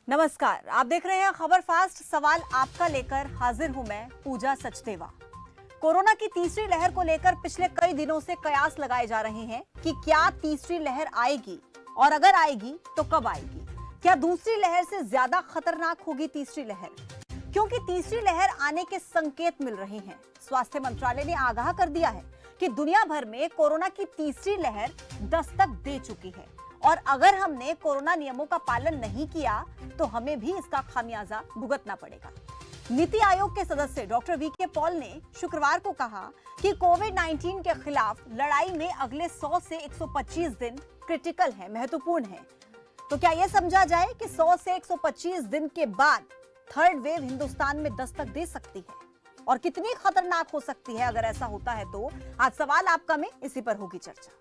नमस्कार, आप देख रहे हैं खबर फास्ट। सवाल आपका लेकर हाजिर हूं मैं पूजा सचदेवा। कोरोना की तीसरी लहर को लेकर पिछले कई दिनों से कयास लगाए जा रहे हैं कि क्या तीसरी लहर आएगी और अगर आएगी तो कब आएगी। क्या दूसरी लहर से ज्यादा खतरनाक होगी तीसरी लहर, क्योंकि तीसरी लहर आने के संकेत मिल रहे हैं। स्वास्थ्य मंत्रालय ने आगाह कर दिया है कि दुनिया भर में कोरोना की तीसरी लहर दस्तक दे चुकी है और अगर हमने कोरोना नियमों का पालन नहीं किया तो हमें भी इसका खामियाजा भुगतना पड़ेगा। नीति आयोग के सदस्य डॉक्टर वीके पॉल ने शुक्रवार को कहा कि कोविड-19 के खिलाफ लड़ाई में अगले 100 से 125 दिन क्रिटिकल है, महत्वपूर्ण है। तो क्या यह समझा जाए कि 100 से 125 दिन के बाद थर्ड वेव हिंदुस्तान में दस्तक दे सकती है और कितनी खतरनाक हो सकती है अगर ऐसा होता है तो? आज सवाल आपका में इसी पर होगी चर्चा।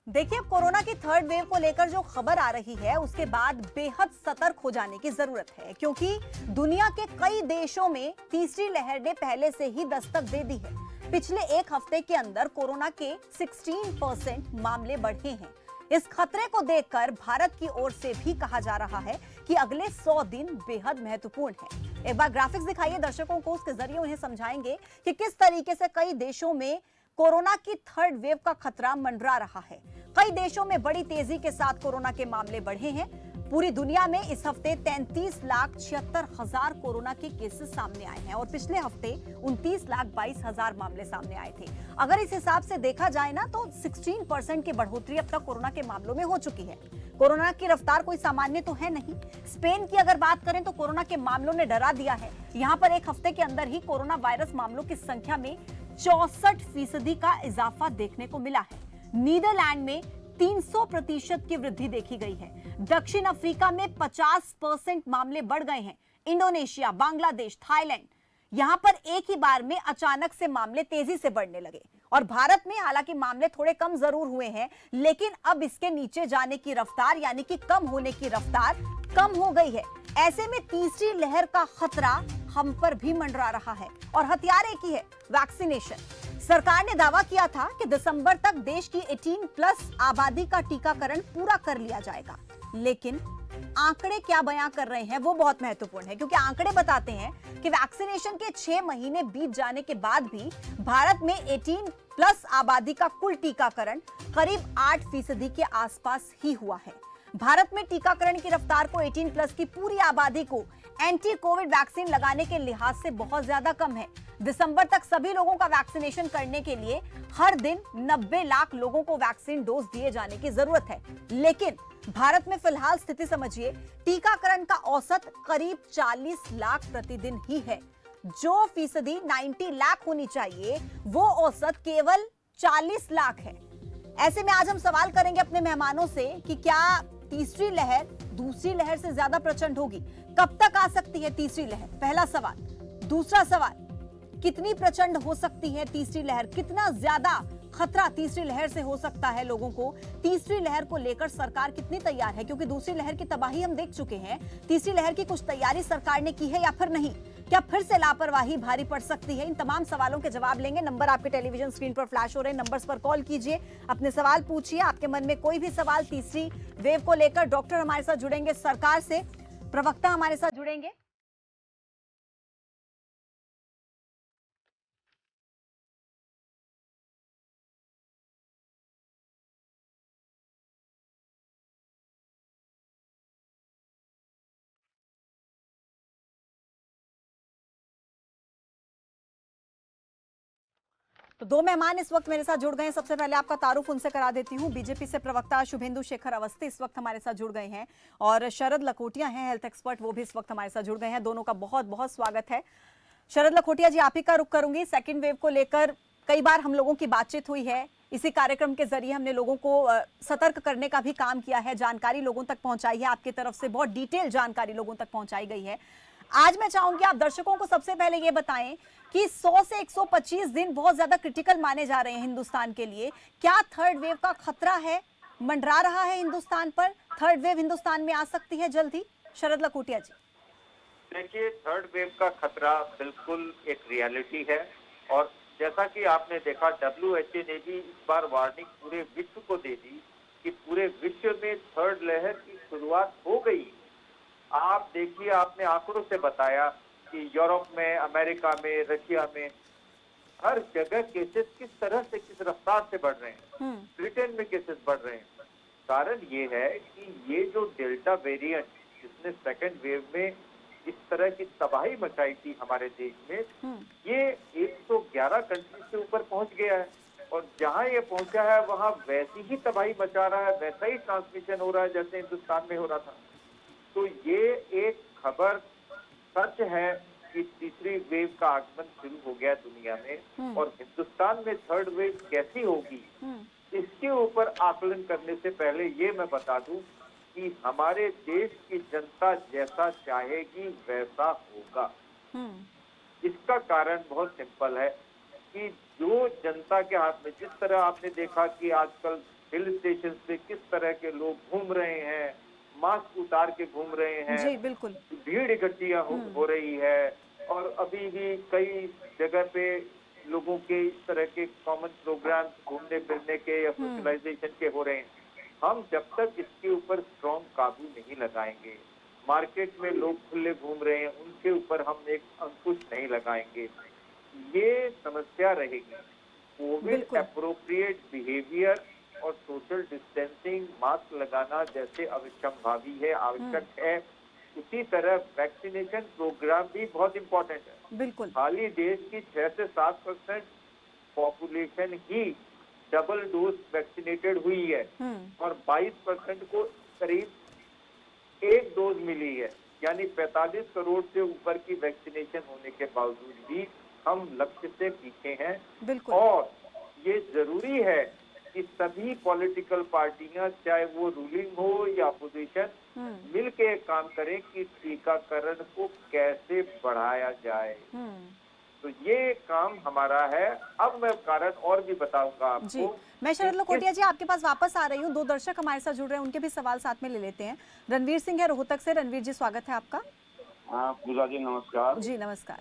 देखिए, कोरोना की थर्ड वेव को लेकर जो खबर आ रही है उसके बाद बेहद सतर्क हो जाने की जरूरत है, क्योंकि दुनिया के कई देशों में तीसरी लहर ने पहले से ही दस्तक दे दी है। पिछले एक हफ्ते के अंदर कोरोना के 16% मामले बढ़े हैं। इस खतरे को देखकर भारत की ओर से भी कहा जा रहा है कि अगले 100 दिन बेहद महत्वपूर्ण है। एक बार ग्राफिक्स दिखाइए दर्शकों को, उसके जरिए उन्हें समझाएंगे कि किस तरीके से कई देशों में कोरोना की थर्ड वेव का खतरा मंडरा रहा है। कई देशों में बड़ी तेजी के साथ कोरोना के मामले बढ़े हैं। पूरी दुनिया में इस हफ्ते 33,76,000 कोरोना के केसेस सामने आए हैं और पिछले हफ्ते 29,22,000 मामले सामने आए थे। अगर इस हिसाब से देखा जाए ना तो 16% की बढ़ोतरी अब तक कोरोना के मामलों में हो चुकी है। कोरोना की रफ्तार कोई सामान्य तो है नहीं। स्पेन की अगर बात करें तो कोरोना के मामलों ने डरा दिया है। यहाँ पर एक हफ्ते के अंदर ही कोरोना वायरस मामलों की संख्या में 64% का इजाफा देखने को मिला है। नीदरलैंड में 300% की वृद्धि देखी गई है। दक्षिण अफ्रीका में 50% मामले बढ़ गए हैं। इंडोनेशिया, बांग्लादेश, थाईलैंड, यहां पर एक ही बार में अचानक से मामले तेजी से बढ़ने लगे। और भारत में हालांकि मामले थोड़े कम जरूर हुए हैं, लेकिन अब इसके नीचे जाने की रफ्तार यानी कि कम होने की रफ्तार कम हो गई है। ऐसे में तीसरी लहर का खतरा हम पर भी मंडरा रहा है और हथियार एक ही है, वैक्सीनेशन। सरकार ने दावा किया था कि दिसंबर तक देश की 18+ आबादी का टीकाकरण पूरा कर लिया जाएगा, लेकिन आंकड़े क्या बयां कर रहे हैं वो बहुत महत्वपूर्ण है, क्योंकि आंकड़े बताते हैं कि वैक्सीनेशन के 6 महीने बीत जाने के बाद भी भारत में 18+ आबादी का कुल टीकाकरण करीब 8% के आसपास ही हुआ है। भारत में टीकाकरण की रफ्तार को 18+ की पूरी आबादी को एंटी कोविड वैक्सीन लगाने के लिहाज से बहुत ज्यादा कम है। दिसंबर तक सभी लोगों का वैक्सीनेशन करने के लिए हर दिन 90 लाख लोगों को वैक्सीन डोज दिए जाने की जरूरत है, लेकिन भारत में फिलहाल स्थिति समझिए, टीकाकरण का औसत करीब 40 लाख प्रतिदिन ही है। जो फीसदी 90 लाख होनी चाहिए वो औसत केवल 40 लाख है। ऐसे में आज हम सवाल करेंगे अपने मेहमानों से कि क्या तीसरी लहर दूसरी लहर से ज्यादा प्रचंड होगी? कब तक आ सकती है तीसरी लहर? पहला सवाल। दूसरा सवाल, कितनी प्रचंड हो सकती है तीसरी लहर? कितना ज्यादा खतरा तीसरी लहर से हो सकता है लोगों को? तीसरी लहर को लेकर सरकार कितनी तैयार है, क्योंकि दूसरी लहर की तबाही हम देख चुके हैं। तीसरी लहर की कुछ तैयारी सरकार ने की है या फिर नहीं? क्या फिर से लापरवाही भारी पड़ सकती है? इन तमाम सवालों के जवाब लेंगे। नंबर आपके टेलीविजन स्क्रीन पर फ्लैश हो रहे हैं, नंबर्स पर कॉल कीजिए, अपने सवाल पूछिए। आपके मन में कोई भी सवाल तीसरी वेव को लेकर, डॉक्टर हमारे साथ जुड़ेंगे, सरकार से प्रवक्ता हमारे साथ जुड़ेंगे। तो दो मेहमान इस वक्त मेरे साथ जुड़ गए हैं। सबसे पहले आपका तारुफ उनसे करा देती हूं। बीजेपी से प्रवक्ता शुभेंदु शेखर अवस्थी इस वक्त हमारे साथ जुड़ गए हैं और शरद लखोटिया हैं हेल्थ एक्सपर्ट, वो भी इस वक्त हमारे साथ जुड़ गए हैं। दोनों का बहुत बहुत स्वागत है। शरद लखोटिया जी, आप ही का रुख करूंगी। सेकेंड वेव को लेकर कई बार हम लोगों की बातचीत हुई है, इसी कार्यक्रम के जरिए हमने लोगों को सतर्क करने का भी काम किया है, जानकारी लोगों तक पहुंचाई है, आपकी तरफ से बहुत डिटेल जानकारी लोगों तक पहुंचाई गई है। आज मैं चाहूंगी आप दर्शकों को सबसे पहले ये बताएं कि 100 से 125 दिन बहुत ज्यादा क्रिटिकल माने जा रहे हैं हिंदुस्तान के लिए। क्या थर्ड वेव का खतरा है, मंडरा रहा है हिंदुस्तान पर? थर्ड वेव हिंदुस्तान में आ सकती है जल्द ही? शरद लखोटिया जी। देखिए, थर्ड वेव का खतरा बिल्कुल एक रियलिटी है। और जैसा कि आपने देखा, WHO ने भी इस बार वार्निंग पूरे विश्व को दे दी कि पूरे विश्व में थर्ड लहर की शुरुआत हो गई। आप देखिए, आपने आंकड़ों से बताया कि यूरोप में, अमेरिका में, रशिया में हर जगह केसेस किस तरह से, किस रफ्तार से बढ़ रहे हैं। ब्रिटेन में केसेस बढ़ रहे हैं। कारण ये है कि ये जो डेल्टा वेरिएंट, जिसने सेकेंड वेव में इस तरह की तबाही मचाई थी हमारे देश में, ये 111 कंट्री से ऊपर पहुंच गया है। और जहां ये पहुंचा है वहां वैसी ही तबाही मचा रहा है, वैसा ही ट्रांसमिशन हो रहा है जैसे हिंदुस्तान में हो रहा था। तो ये एक खबर सच है कि तीसरी वेव का आगमन शुरू हो गया दुनिया में। और हिंदुस्तान में थर्ड वेव कैसी होगी, इसके ऊपर आकलन करने से पहले ये मैं बता दूं कि हमारे देश की जनता जैसा चाहेगी वैसा होगा। इसका कारण बहुत सिंपल है कि जो जनता के हाथ में, जिस तरह आपने देखा कि आजकल हिल स्टेशन पे किस तरह के लोग घूम रहे हैं, मास्क उतार के घूम रहे हैं, जी बिल्कुल, भीड़ इकट्ठियां हो रही है। और अभी भी कई जगह पे लोगों के इस तरह के कॉमन प्रोग्राम घूमने फिरने के या सोशलाइजेशन के हो रहे हैं। हम जब तक इसके ऊपर स्ट्रॉन्ग काबू नहीं लगाएंगे, मार्केट में लोग खुले घूम रहे हैं, उनके ऊपर हम एक अंकुश नहीं लगाएंगे, ये समस्या रहेगी। कोविड एप्रोप्रिएट बिहेवियर और सोशल डिस्टेंसिंग, मास्क लगाना जैसे अविश्वभावी है, आवश्यक है, उसी तरह वैक्सीनेशन प्रोग्राम भी बहुत इंपॉर्टेंट है। बिल्कुल। हाल ही देश की 6 से 7% पॉपुलेशन ही डबल डोज वैक्सीनेटेड हुई है और 22% को करीब एक डोज मिली है। यानी 45 करोड़ से ऊपर की वैक्सीनेशन होने के बावजूद भी हम लक्ष्य से पीछे हैं। और ये जरूरी है कि सभी पॉलिटिकल पार्टियां, चाहे वो रूलिंग हो या अपोजिशन, मिलके काम करें कि टीकाकरण को कैसे बढ़ाया जाए। तो ये काम हमारा है। अब मैं कारण और भी बताऊंगा आपको। जी, मैं शरद लखोटिया जी आपके पास वापस आ रही हूँ। 2 दर्शक हमारे साथ जुड़ रहे हैं, उनके भी सवाल साथ में ले लेते हैं। रणवीर सिंह है रोहतक से। रणवीर जी स्वागत है आपका। हाँ पूजा जी नमस्कार। जी नमस्कार।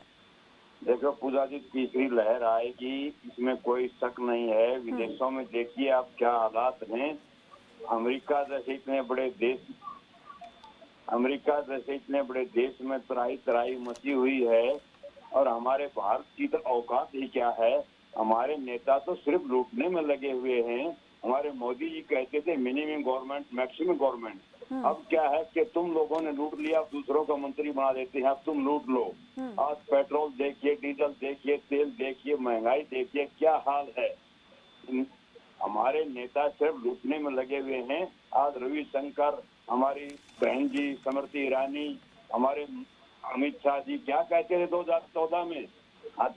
देखो पूजा जी, तीसरी लहर आएगी, इसमें कोई शक नहीं है। विदेशों में देखिए आप क्या हालात हैं। अमेरिका जैसे इतने बड़े देश में तराई तराई मची हुई है और हमारे भारत की तो औकात ही क्या है। हमारे नेता तो सिर्फ लूटने में लगे हुए हैं। हमारे मोदी जी कहते थे मिनिमम गवर्नमेंट मैक्सिमम गवर्नमेंट। अब क्या है कि तुम लोगों ने लूट लिया, दूसरों का मंत्री बना देते हैं, अब तुम लूट लो। आज पेट्रोल देखिए, डीजल देखिए, तेल देखिए, महंगाई देखिए, क्या हाल है। हमारे नेता सिर्फ लूटने में लगे हुए हैं। आज रविशंकर, हमारी बहन जी स्मृति ईरानी, हमारे अमित शाह जी क्या कहते थे 2014 में,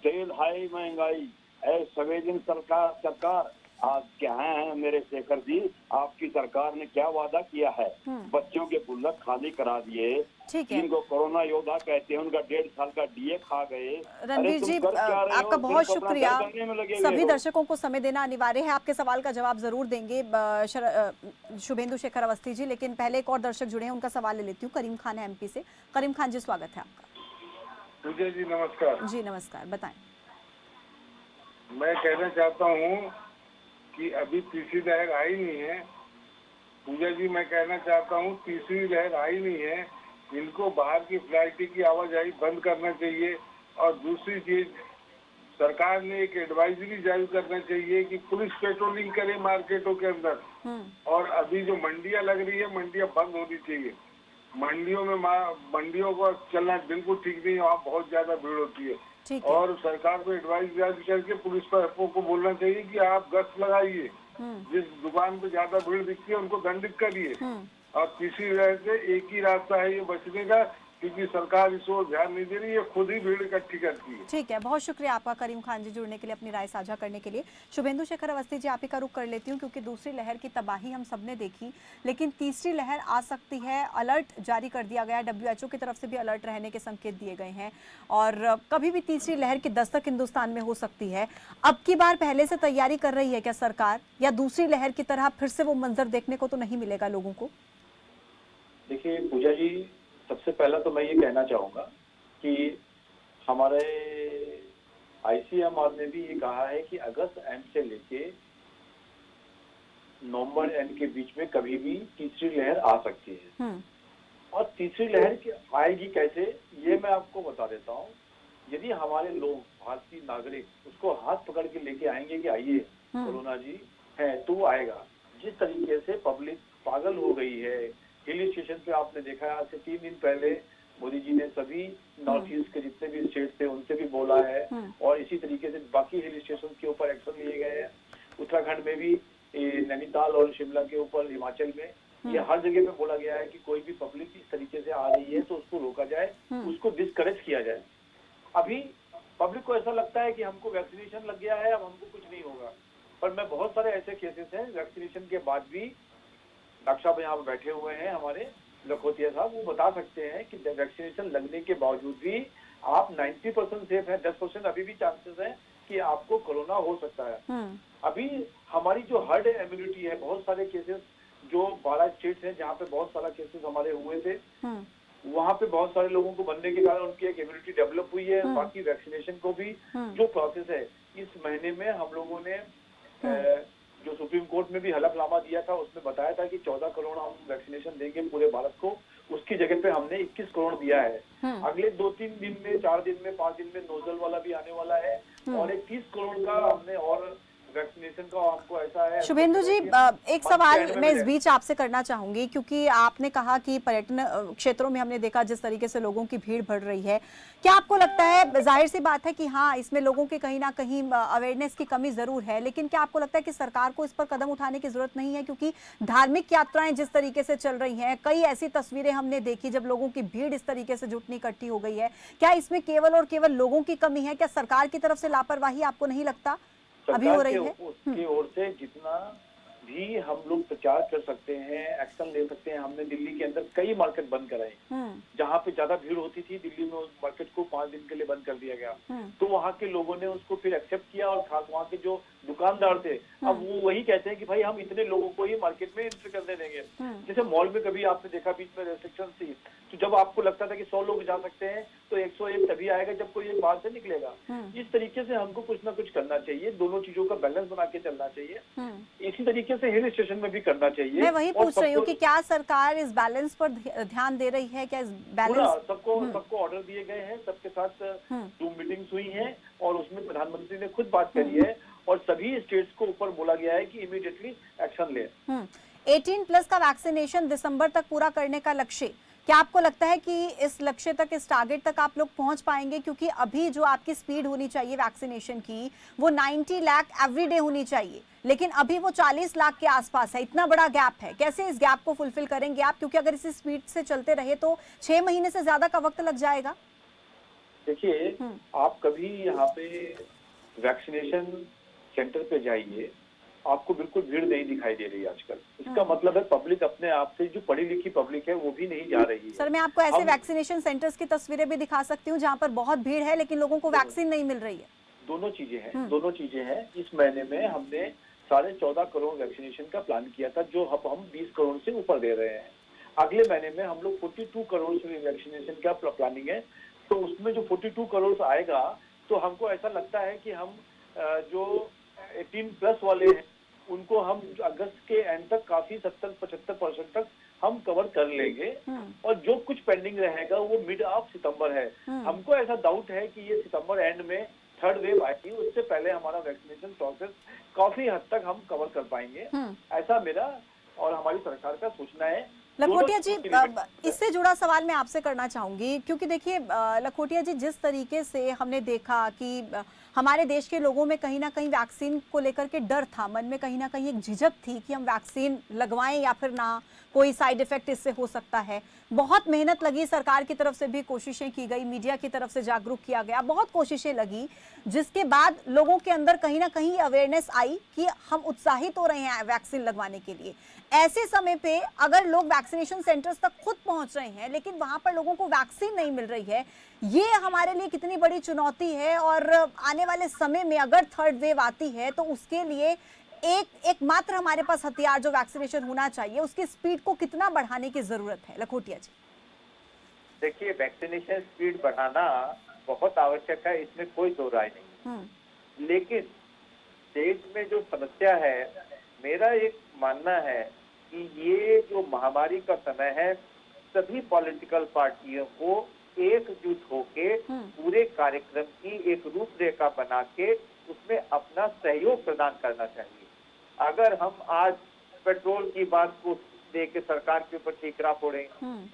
तेल हाई महंगाई है, सवेदिन सरकार। आज क्या है मेरे शेखर जी, आपकी सरकार ने क्या वादा किया है। बच्चों के गुल्लक खाली करा दिए, जिनको कोरोना योद्धा कहते हैं उनका 1.5 साल का डीए खा गए। रणवीर जी आपका बहुत शुक्रिया। सभी दर्शकों को समय देना अनिवार्य है। आपके सवाल का जवाब जरूर देंगे शुभेंदु शेखर अवस्थी जी, लेकिन पहले एक और दर्शक जुड़े हैं, उनका सवाल ले लेती हूँ। करीम खान है MP से। करीम खान जी स्वागत है आपका। पूजा जी नमस्कार। जी नमस्कार, बताएं। मैं कहना चाहता हूँ कि अभी तीसरी लहर आई नहीं है। पूजा जी मैं कहना चाहता हूँ तीसरी लहर आई नहीं है। इनको बाहर की फ्लाइट की आवाजाही बंद करना चाहिए। और दूसरी चीज, सरकार ने एक एडवाइजरी जारी करना चाहिए कि पुलिस पेट्रोलिंग करे मार्केटों के अंदर। और अभी जो मंडियां लग रही है, मंडियां बंद होनी चाहिए। मंडियों को चलना बिल्कुल ठीक नहीं है, वहाँ बहुत ज्यादा भीड़ होती है। और सरकार को एडवाइस जारी करके पुलिस को बोलना चाहिए कि आप गश्त लगाइए, जिस दुकान पे ज्यादा भीड़ दिखती है उनको दंडित करिए। और तीसरी लहर से एक ही रास्ता है ये बचने का, क्योंकि सरकार इस ओर ध्यान नहीं दे रही है, खुद ही भीड़ इकट्ठी करती है। ठीक है, बहुत शुक्रिया आपका करीम खान जी जुड़ने के लिए, अपनी राय साझा करने के लिए। शुभेंदु शेखर अवस्थी जी आप ही का रुख कर लेती हूँ, क्योंकि दूसरी लहर की तबाही हम सबने देखी, लेकिन तीसरी लहर आ सकती है। अलर्ट जारी कर दिया गया है, WHO की तरफ से भी अलर्ट रहने के संकेत दिए गए हैं और कभी भी तीसरी लहर की दस्तक हिंदुस्तान में हो सकती है। अब की बार पहले से तैयारी कर रही है क्या सरकार, या दूसरी लहर की तरह फिर से वो मंजर देखने को तो नहीं मिलेगा लोगों को? देखिए पूजा जी, सबसे पहला तो मैं ये कहना चाहूंगा कि हमारे ICMR ने भी ये कहा है कि अगस्त एंड से लेके नवंबर एंड के बीच में कभी भी तीसरी लहर आ सकती है। और तीसरी लहर आएगी कैसे, ये मैं आपको बता देता हूँ। यदि हमारे लोग, भारतीय नागरिक, उसको हाथ पकड़ के लेके आएंगे कि आइए कोरोना जी है, तो वो आएगा। जिस तरीके से पब्लिक पागल हो गई है, हिल स्टेशन पे आपने देखा है, आज से 3 दिन पहले मोदी जी ने सभी नॉर्थ ईस्ट के जितने भी स्टेट थे उनसे भी बोला है, और इसी तरीके से बाकी हिल स्टेशन के ऊपर एक्शन लिए गए हैं। उत्तराखंड में भी, नैनीताल और शिमला के ऊपर, हिमाचल में, ये हर जगह पे बोला गया है कि कोई भी पब्लिक इस तरीके से आ रही है तो उसको रोका जाए, उसको डिस्करेज किया जाए। अभी पब्लिक को ऐसा लगता है कि हमको वैक्सीनेशन लग गया है, अब हमको कुछ नहीं होगा, पर मैं बहुत सारे ऐसे केसेस हैं वैक्सीनेशन के बाद भी, डॉक्टर साहब यहाँ पे बैठे हुए हैं हमारे लखोटिया साहब, वो बता सकते हैं कि वैक्सीनेशन लगने के बावजूद भी आप 90% सेफ है, 10% अभी भी चांसेस है कि आपको कोरोना हो सकता है। अभी हमारी जो हर्ड इम्यूनिटी है, बहुत सारे केसेस जो 12 स्टेट्स हैं जहाँ पे बहुत सारा केसेस हमारे हुए थे, वहाँ पे बहुत सारे लोगों को बनने के कारण उनकी एक इम्यूनिटी डेवलप हुई है। बाकी वैक्सीनेशन को भी जो प्रोसेस है, इस महीने में हम लोगों ने जो सुप्रीम कोर्ट में भी हलफनामा दिया था, उसमें बताया था कि 14 करोड़ हम वैक्सीनेशन देंगे पूरे भारत को, उसकी जगह पे हमने 21 करोड़ दिया है। अगले 2-3 दिन में, 4 दिन में, 5 दिन में नोजल वाला भी आने वाला है, और एक 30 करोड़ का हमने और वैक्सीनेशन का हमको ऐसा है। शुभेंदु जी, एक सवाल मैं इस बीच आपसे करना चाहूंगी, क्योंकि आपने कहा कि पर्यटन क्षेत्रों में हमने देखा जिस तरीके से लोगों की भीड़ बढ़ रही है, क्या आपको लगता है, जाहिर सी बात है कि हाँ, इसमें लोगों के कहीं ना कहीं अवेयरनेस की कमी जरूर है, लेकिन क्या आपको लगता है कि सरकार को इस पर कदम उठाने की जरूरत नहीं है? क्योंकि धार्मिक यात्राएं जिस तरीके से चल रही हैं, कई ऐसी तस्वीरें हमने देखी जब लोगों की भीड़ इस तरीके से जुटनी इकट्ठी हो गई है, क्या इसमें केवल और केवल लोगों की कमी है? क्या सरकार की तरफ से लापरवाही आपको नहीं लगता अभी हो रही है? उसकी ओर से जितना भी हम लोग प्रचार कर सकते हैं, एक्शन ले सकते हैं। हमने दिल्ली के अंदर कई मार्केट बंद कराए, जहाँ पे ज्यादा भीड़ होती थी, दिल्ली में उस मार्केट को 5 दिन के लिए बंद कर दिया गया। तो वहाँ के लोगों ने उसको फिर एक्सेप्ट किया, और खास वहाँ के जो दुकानदार थे, अब वो वही कहते हैं कि भाई हम इतने लोगों को ही मार्केट में एंटर करने देंगे। जैसे मॉल में कभी आपने देखा बीच में रेस्ट्रिक्शन थी, तो जब आपको लगता था कि 100 लोग जा सकते हैं, तो 101 तभी आएगा जब कोई एक बाहर से निकलेगा। इस तरीके से हमको कुछ ना कुछ करना चाहिए, दोनों चीजों का बैलेंस बना के चलना चाहिए। इसी तरीके से हिल स्टेशन में भी करना चाहिए। मैं वही पूछ रही हूँ कि क्या सरकार इस बैलेंस पर ध्यान दे रही है? क्या इस बैलेंस सबको ऑर्डर दिए गए हैं, सबके साथ जूम मीटिंग्स हुई हैं, और उसमें प्रधानमंत्री ने खुद बात करी है, और सभी स्टेट्स को ऊपर बोला गया है कि इमीडिएटली एक्शन ले। 18+ का वैक्सीनेशन दिसंबर तक पूरा करने का लक्ष्य, क्या आपको लगता है कि इस लक्ष्य तक, इस टारगेट तक आप लोग पहुंच पाएंगे? क्योंकि अभी जो आपकी स्पीड होनी चाहिए वैक्सीनेशन की, वो 90 लाख एवरीडे होनी चाहिए, लेकिन अभी वो 40 लाख के आसपास है। इतना बड़ा गैप है, कैसे इस गैप को फुलफिल करेंगे आप? क्योंकि अगर इसी स्पीड से चलते रहे तो 6 महीने से ज्यादा का वक्त लग जाएगा। देखिए, आप कभी यहाँ पे वैक्सीनेशन सेंटर पे जाइए, आपको बिल्कुल भीड़ नहीं दिखाई दे रही आजकल। इसका मतलब है पब्लिक अपने आप से, जो पढ़ी लिखी पब्लिक है, वो भी नहीं जा रही है। सर, मैं आपको ऐसे वैक्सीनेशन सेंटर्स की तस्वीरें भी दिखा सकती हूँ जहाँ पर बहुत भीड़ है, लेकिन लोगों को वैक्सीन नहीं मिल रही है। दोनों चीजें हैं। इस महीने में हमने 14.5 करोड़ वैक्सीनेशन का प्लान किया था, जो अब हम 20 करोड़ से ऊपर दे रहे हैं। अगले महीने में हम लोग 42 करोड़ वैक्सीनेशन का प्लानिंग है। तो उसमें जो 42 करोड़ आएगा, तो हमको ऐसा लगता है कि हम जो 18+ वाले हैं, उनको हम अगस्त के एंड तक काफी 70-75% तक हम कवर कर लेंगे, और जो कुछ पेंडिंग रहेगा वो मिड ऑफ सितंबर है। हमको ऐसा डाउट है कि ये सितंबर एंड में थर्ड वेव आएगी, उससे पहले हमारा वैक्सीनेशन प्रोसेस काफी हद तक हम कवर कर पाएंगे, ऐसा मेरा और हमारी सरकार का सोचना है। लखोटिया जी, इससे जुड़ा सवाल मैं आपसे करना चाहूंगी, क्योंकि देखिए लखोटिया जी, जिस तरीके से हमने देखा कि हमारे देश के लोगों में कहीं ना कहीं वैक्सीन को लेकर के डर था, मन में कहीं ना कहीं एक झिझक थी कि हम वैक्सीन लगवाएं या फिर ना, कोई साइड इफेक्ट इससे हो सकता है। बहुत मेहनत लगी, सरकार की तरफ से भी कोशिशें की गई, मीडिया की तरफ से जागरूक किया गया, बहुत कोशिशें लगी, जिसके बाद लोगों के अंदर कहीं ना कहीं अवेयरनेस आई कि हम उत्साहित हो रहे हैं वैक्सीन लगवाने के लिए। ऐसे समय पे अगर लोग वैक्सीनेशन सेंटर्स तक खुद पहुंच रहे हैं, लेकिन वहां पर लोगों को वैक्सीन नहीं मिल रही है, ये हमारे लिए कितनी बड़ी चुनौती है। और आने वाले समय में अगर थर्ड वेव आती है, तो उसके लिए एकमात्र हमारे पास हथियार जो वैक्सीनेशन होना चाहिए, उसकी स्पीड को कितना बढ़ाने की जरूरत है? लखोटिया जी, देखिए, वैक्सीनेशन स्पीड बढ़ाना बहुत आवश्यक है, इसमें कोई दो राय नहीं। लेकिन देश में जो समस्या है, मेरा एक मानना है कि ये जो महामारी का समय है, सभी पॉलिटिकल पार्टियों को एकजुट होके पूरे कार्यक्रम की एक रूपरेखा बना के उसमें अपना सहयोग प्रदान करना चाहिए। अगर हम आज पेट्रोल की बात को लेके सरकार के ऊपर ठीकरा फोड़ें,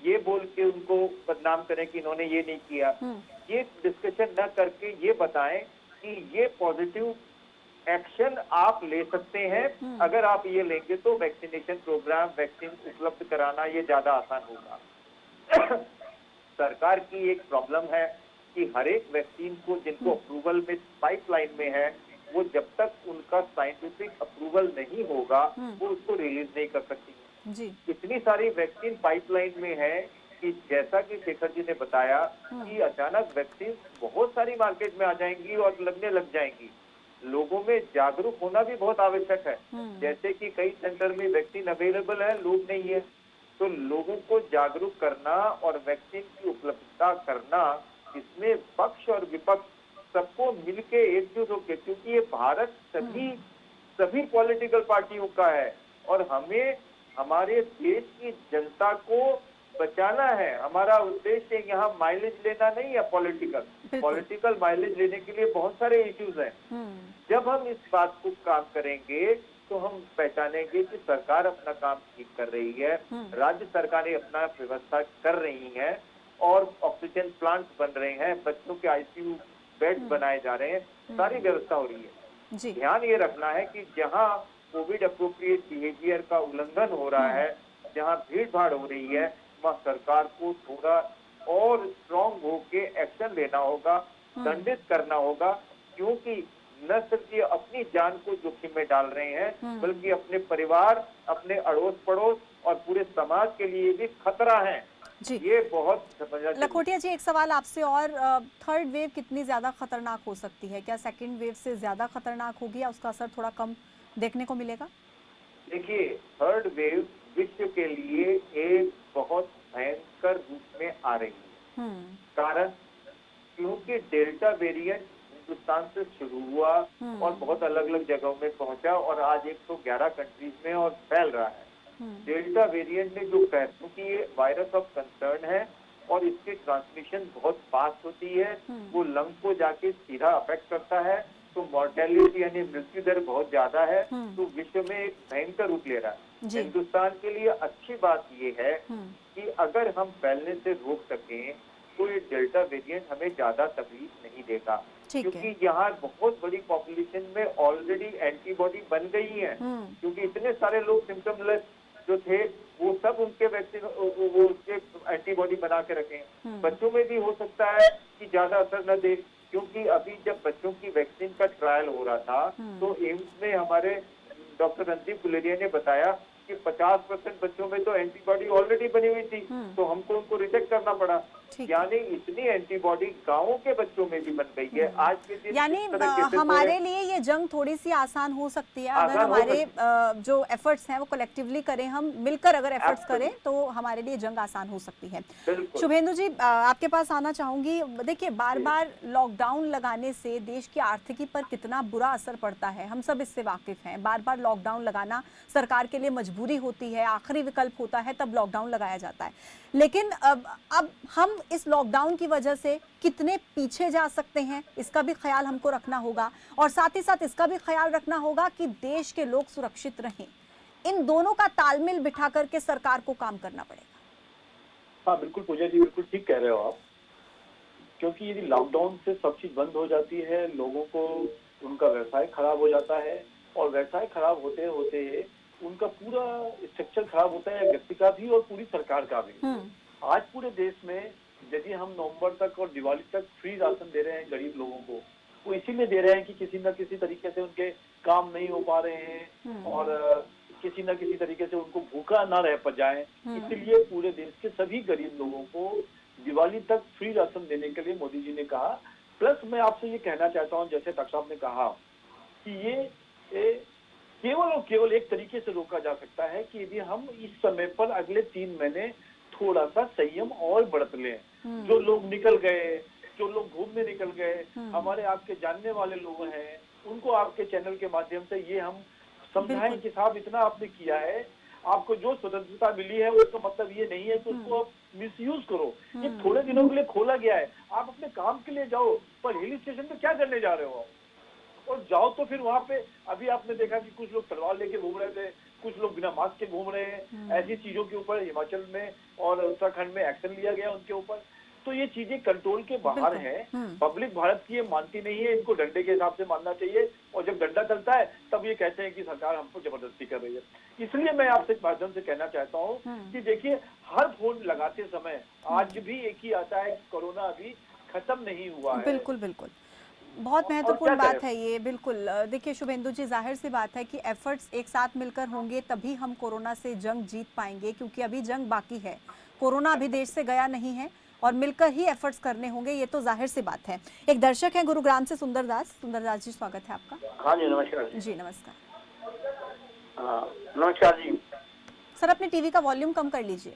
ये बोल के उनको बदनाम करें कि इन्होंने ये नहीं किया, ये डिस्कशन न करके ये बताएं कि ये पॉजिटिव एक्शन आप ले सकते हैं। अगर आप ये लेंगे तो वैक्सीनेशन प्रोग्राम, वैक्सीन उपलब्ध कराना ये ज्यादा आसान होगा। सरकार की एक प्रॉब्लम है कि हर एक वैक्सीन को जिनको अप्रूवल में पाइपलाइन में है, वो जब तक उनका साइंटिफिक अप्रूवल नहीं होगा वो उसको रिलीज नहीं कर सकती जी। इतनी सारी वैक्सीन पाइपलाइन में है कि जैसा कि शेखर जी ने बताया कि अचानक वैक्सीन बहुत सारी मार्केट में आ जाएंगी और लगने लग जाएंगी। लोगों में जागरूक होना भी बहुत आवश्यक है। जैसे कि कई सेंटर में वैक्सीन अवेलेबल है, लोग नहीं है, तो लोगों को जागरूक करना और वैक्सीन की उपलब्धता करना, इसमें पक्ष और विपक्ष सबको मिलके एकजुट होकर, क्योंकि ये भारत सभी पॉलिटिकल पार्टियों का है और हमें हमारे देश की जनता को बचाना है। हमारा उद्देश्य यहाँ माइलेज लेना नहीं है, पॉलिटिकल माइलेज लेने के लिए बहुत सारे इश्यूज हैं। जब हम इस बात को काम करेंगे तो हम पहचानेंगे कि सरकार अपना काम ठीक कर रही है, राज्य सरकारें अपना व्यवस्था कर रही हैं और ऑक्सीजन प्लांट बन रहे हैं, बच्चों के आईसीयू बेड बनाए जा रहे हैं, सारी व्यवस्था हो रही है। ध्यान ये रखना है कि जहाँ कोविड अप्रोप्रिएट बिहेवियर का उल्लंघन हो रहा है, जहाँ भीड़ भाड़ हो रही है, वहाँ सरकार को थोड़ा और स्ट्रॉन्ग होके एक्शन लेना होगा, दंडित करना होगा, क्योंकि न सिर्फ ये अपनी जान को जोखिम में डाल रहे हैं, बल्कि अपने परिवार, अपने अड़ोस पड़ोस और पूरे समाज के लिए भी खतरा है जी। ये बहुत समझना। लखोटिया जी, एक सवाल आपसे और, थर्ड वेव कितनी ज्यादा खतरनाक हो सकती है? क्या सेकंड वेव से ज्यादा खतरनाक होगी या उसका असर थोड़ा कम देखने को मिलेगा? देखिए, थर्ड वेव विश्व के लिए एक बहुत भयंकर रूप में आ रही है। कारण क्योंकि डेल्टा वेरिएंट हिंदुस्तान से शुरू हुआ और बहुत अलग अलग जगहों में पहुंचा और आज 111 कंट्रीज में और फैल रहा है। डेल्टा वेरिएंट ने जो कहा, क्योंकि ये वायरस ऑफ कंसर्न है और इसकी ट्रांसमिशन बहुत फास्ट होती है, वो लंग को जाके सीधा अफेक्ट करता है, तो मॉर्टेलिटी यानी मृत्यु दर बहुत ज्यादा है, तो विश्व में एक भयंकर रूप ले रहा है। हिंदुस्तान के लिए अच्छी बात ये है कि अगर हम फैलने से रोक सकें तो ये डेल्टा वेरिएंट हमें ज्यादा तकलीफ नहीं देगा, क्योंकि यहाँ बहुत बड़ी पॉपुलेशन में ऑलरेडी एंटीबॉडी बन गई है, क्योंकि इतने सारे लोग सिम्टमलेस जो थे वो सब उनके वैक्सीन वो उसके एंटीबॉडी बना के रखें। बच्चों में भी हो सकता है कि ज्यादा असर न दे, क्योंकि अभी जब बच्चों की वैक्सीन का ट्रायल हो रहा था तो एम्स में हमारे डॉक्टर रणदीप गुलेरिया ने बताया कि 50% बच्चों में तो एंटीबॉडी ऑलरेडी बनी हुई थी, तो हमको उनको रिजेक्ट करना पड़ा। यानी इतनी एंटीबॉडी गांवों के बच्चों में भी बन गई है आज के दिन। यानी हमारे लिए ये जंग थोड़ी सी आसान हो सकती है अगर हमारे जो एफर्ट्स हैं वो कलेक्टिवली करें, हम मिलकर अगर एफर्ट्स करें तो हमारे लिए जंग आसान हो सकती है। शुभेंदु जी, आपके पास आना चाहूंगी। देखिए, बार बार लॉकडाउन लगाने से देश की आर्थिकी पर कितना बुरा असर पड़ता है, हम सब इससे वाकिफ हैं। बार बार लॉकडाउन लगाना सरकार के लिए मजबूरी होती है, आखिरी विकल्प होता है, तब लॉकडाउन लगाया जाता है। लेकिन अब हम इस लॉकडाउन की वजह से कितने पीछे जा सकते हैं, इसका भी ख्याल हमको रखना होगा और साथ ही साथ इसका भी ख्याल रखना होगा कि देश के लोग सुरक्षित रहें। इन दोनों का तालमेल बिठा करके सरकार को काम करना पड़ेगा। हाँ बिल्कुल पूजा जी, बिल्कुल ठीक कह रहे हो आप, क्योंकि यदि लॉकडाउन से सब चीज बंद हो जाती है, लोगों को उनका व्यवसाय खराब हो जाता है और व्यवसाय खराब होते होते उनका पूरा स्ट्रक्चर खराब होता है, व्यक्ति का भी और पूरी सरकार का भी। आज पूरे देश में यदि हम नवंबर तक और दिवाली तक फ्री राशन दे रहे हैं गरीब लोगों को, वो इसीलिए दे रहे हैं कि किसी न किसी तरीके से उनके काम नहीं हो पा रहे हैं और किसी न किसी तरीके से उनको भूखा ना रह पा जाए, इसलिए पूरे देश के सभी गरीब लोगों को दिवाली तक फ्री राशन देने के लिए मोदी जी ने कहा। प्लस मैं आपसे ये कहना चाहता हूँ, जैसे डॉक्टर साहब ने कहा कि ये केवल और केवल एक तरीके से रोका जा सकता है कि यदि हम इस समय पर अगले 3 महीने थोड़ा सा संयम और बरत लें। जो लोग निकल गए, जो लोग घूमने निकल गए, हमारे आपके जानने वाले लोग हैं, उनको आपके चैनल के माध्यम से ये हम समझाएं कि साहब इतना आपने किया है, आपको जो स्वतंत्रता मिली है उसका मतलब ये नहीं है कि उसको आप मिसयूज करो। ये थोड़े दिनों के लिए खोला गया है, आप अपने काम के लिए जाओ, पर हिल स्टेशन पे क्या करने जा रहे हो आप? और जाओ तो फिर वहां पे अभी आपने देखा कि कुछ लोग तलवार लेके घूम रहे थे, कुछ लोग बिना मास्क के घूम रहे हैं। ऐसी चीजों के ऊपर हिमाचल में और उत्तराखंड में एक्शन लिया गया उनके ऊपर। तो ये चीजें कंट्रोल के बाहर है। पब्लिक भारत की ये मानती नहीं है, इनको डंडे के हिसाब से मानना चाहिए। और जब डंडा चलता है तब ये कहते हैं कि सरकार हमको जबरदस्ती कर रही है। इसलिए मैं आपसे इस माध्यम से कहना चाहता हूँ कि देखिए, हर फोन लगाते समय आज भी एक ही आता है कि कोरोना अभी खत्म नहीं हुआ है। बिल्कुल बिल्कुल, बहुत महत्वपूर्ण बात है ये। बिल्कुल देखिए शुभेंदु जी, जाहिर सी बात है कि एफर्ट्स एक साथ मिलकर होंगे तभी हम कोरोना से जंग जीत पाएंगे, क्योंकि अभी जंग बाकी है, कोरोना अभी देश से गया नहीं है और मिलकर ही एफर्ट्स करने होंगे, ये तो जाहिर सी बात है। एक दर्शक है गुरुग्राम से, सुंदरदास जी, स्वागत है आपका। हाँ जी, नमस्कार जी। नमस्कार। नमस्कार जी। सर अपने टीवी का वॉल्यूम कम कर लीजिए।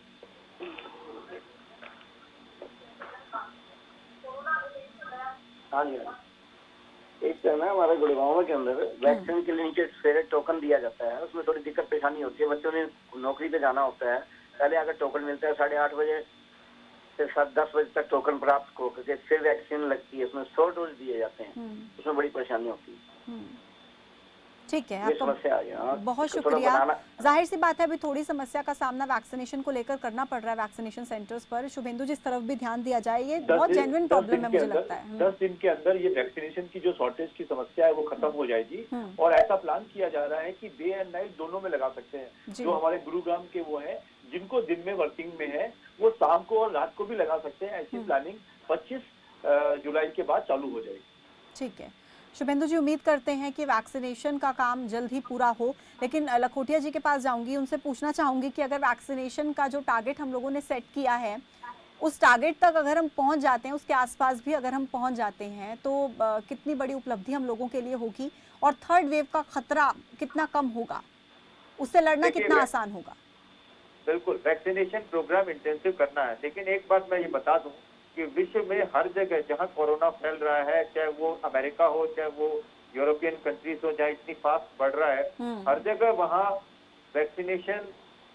हाँ जी, एक है ना हमारे गुड़गांव के अंदर वैक्सीन के लिए नीचे सवेरे टोकन दिया जाता है, उसमें थोड़ी दिक्कत परेशानी होती है। बच्चों ने नौकरी पे जाना होता है, पहले अगर टोकन मिलता है 8:30 बजे से 10 बजे तक टोकन प्राप्त हो करके फिर वैक्सीन लगती है, उसमें 100 डोज दिए जाते हैं, उसमें बड़ी परेशानी होती है। ठीक है, आपका बहुत शुक्रिया। जाहिर सी बात है अभी थोड़ी समस्या का सामना वैक्सीनेशन को लेकर करना पड़ रहा है वैक्सीनेशन सेंटर्स पर। शुभेंदु जी, इस तरफ भी ध्यान दिया जाए, ये बहुत जेन्युइन प्रॉब्लम है मुझे लगता है। 10 दिन के अंदर ये वैक्सीनेशन की जो शॉर्टेज की समस्या है वो खत्म हो जाएगी। और ऐसा प्लान किया जा रहा है कि डे एंड नाइट दोनों में लगा सकते हैं। जो हमारे गुरुग्राम के वो है जिनको दिन में वर्किंग में है, वो शाम को और रात को भी लगा सकते हैं। ऐसी प्लानिंग 25 जुलाई के बाद चालू हो जाएगी। ठीक है शुभेंदु जी, उम्मीद करते हैं कि वैक्सीनेशन का काम जल्द ही पूरा हो। लेकिन लखोटिया जी के पास जाऊंगी, उनसे पूछना चाहूंगी कि अगर वैक्सीनेशन का जो टारगेट हम लोगों ने सेट किया है, उस टारगेट तक अगर हम पहुंच जाते हैं, उसके आसपास भी अगर हम पहुंच जाते हैं, तो कितनी बड़ी उपलब्धि हम लोगों के लिए होगी और थर्ड वेव का खतरा कितना कम होगा, उससे लड़ना कितना आसान होगा? बिल्कुल, वैक्सीनेशन प्रोग्राम इंटेंसिव करना है। लेकिन एक बात मैं ये बता दूं कि विश्व में हर जगह जहां कोरोना फैल रहा है, चाहे वो अमेरिका हो, चाहे वो यूरोपियन कंट्रीज हो, जहाँ इतनी फास्ट बढ़ रहा है, हर जगह वहाँ वैक्सीनेशन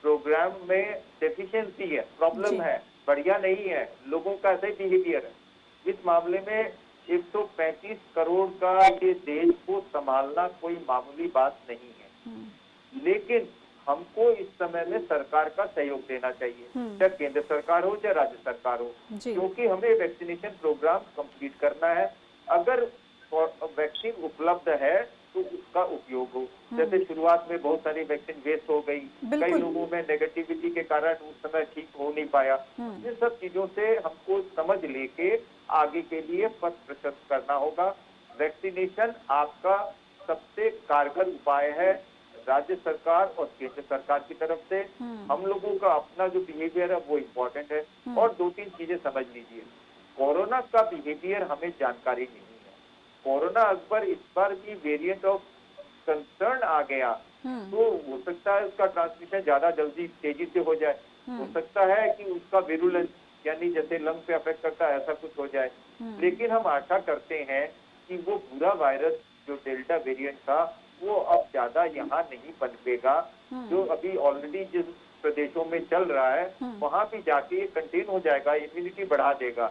प्रोग्राम में डेफिशिएंसी है, प्रॉब्लम है, बढ़िया नहीं है, लोगों का ऐसे बिहेवियर है। इस मामले में 135 करोड़ का ये देश को संभालना कोई मामूली बात नहीं है। लेकिन हमको इस समय में सरकार का सहयोग देना चाहिए, चाहे केंद्र सरकार हो चाहे राज्य सरकार हो, क्योंकि हमें वैक्सीनेशन प्रोग्राम कंप्लीट करना है। अगर वैक्सीन उपलब्ध है तो उसका उपयोग हो। जैसे शुरुआत में बहुत सारी वैक्सीन वेस्ट हो गई, कई लोगों में नेगेटिविटी के कारण उस समय ठीक हो नहीं पाया। इन सब चीजों से हमको समझ लेके आगे के लिए पथ प्रशस्त करना होगा। वैक्सीनेशन आपका सबसे कारगर उपाय है। राज्य सरकार और केंद्र सरकार की तरफ से हम लोगों का अपना जो बिहेवियर है वो इम्पोर्टेंट है। और 2-3 चीजें समझ लीजिए, कोरोना का बिहेवियर हमें जानकारी नहीं है। कोरोना अकबर इस बार भी वेरिएंट ऑफ कंसर्न आ गया, तो हो सकता है उसका ट्रांसमिशन ज्यादा जल्दी तेजी से हो जाए, हो सकता है कि उसका विरुलेंस यानी जैसे लंग पे अफेक्ट करता है ऐसा कुछ हो जाए। लेकिन हम आशा करते हैं कि वो पूरा वायरस जो डेल्टा वेरिएंट था वो अब ज्यादा यहाँ नहीं पनपेगा। जो अभी ऑलरेडी जिस प्रदेशों में चल रहा है वहां भी जाके कंटेन हो जाएगा, इम्यूनिटी बढ़ा देगा।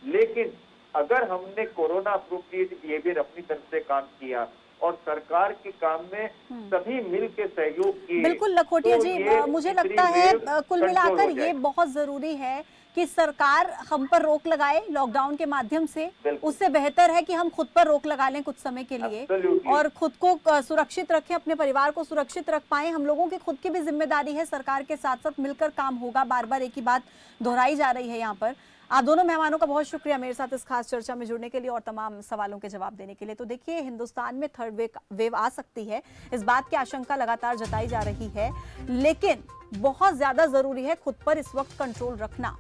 लेकिन अगर हमने कोरोना अप्रोप्रिएट बिहेवियर अपनी तरफ से काम किया और सरकार के काम में सभी मिल के सहयोग किए, बिल्कुल लखोटिया जी, मुझे लगता है कुल मिलाकर ये बहुत जरूरी है कि सरकार हम पर रोक लगाए लॉकडाउन के माध्यम से। उससे बेहतर है कि हम खुद पर रोक लगा लें कुछ समय के लिए और खुद को सुरक्षित रखें, अपने परिवार को सुरक्षित रख पाए। हम लोगों की खुद की भी जिम्मेदारी है, सरकार के साथ साथ मिलकर काम होगा। बार बार एक ही बात दोहराई जा रही है यहाँ पर। आप दोनों मेहमानों का बहुत शुक्रिया मेरे साथ इस खास चर्चा में जुड़ने के लिए और तमाम सवालों के जवाब देने के लिए। तो देखिए, हिंदुस्तान में थर्ड वेव आ सकती है, इस बात की आशंका लगातार जताई जा रही है, लेकिन बहुत ज्यादा जरूरी है खुद पर इस वक्त कंट्रोल रखना।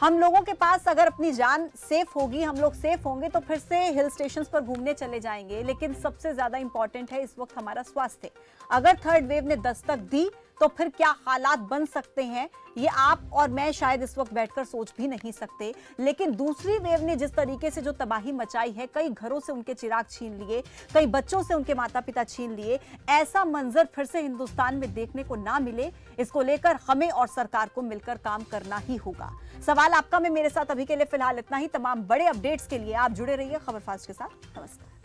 हम लोगों के पास अगर अपनी जान सेफ होगी, हम लोग सेफ होंगे तो फिर से हिल स्टेशंस पर घूमने चले जाएंगे। लेकिन सबसे ज्यादा इंपॉर्टेंट है इस वक्त हमारा स्वास्थ्य। अगर थर्ड वेव ने दस्तक दी तो फिर क्या हालात बन सकते हैं ये आप और मैं शायद इस वक्त बैठकर सोच भी नहीं सकते। लेकिन दूसरी वेव ने जिस तरीके से जो तबाही मचाई है, कई घरों से उनके चिराग छीन लिए, कई बच्चों से उनके माता पिता छीन लिए, ऐसा मंजर फिर से हिंदुस्तान में देखने को ना मिले, इसको लेकर हमें और सरकार को मिलकर काम करना ही होगा। सवाल आपका, मैं मेरे साथ अभी के लिए फिलहाल इतना ही। तमाम बड़े अपडेट्स के लिए आप जुड़े रहिए खबर फास्ट के साथ। नमस्कार।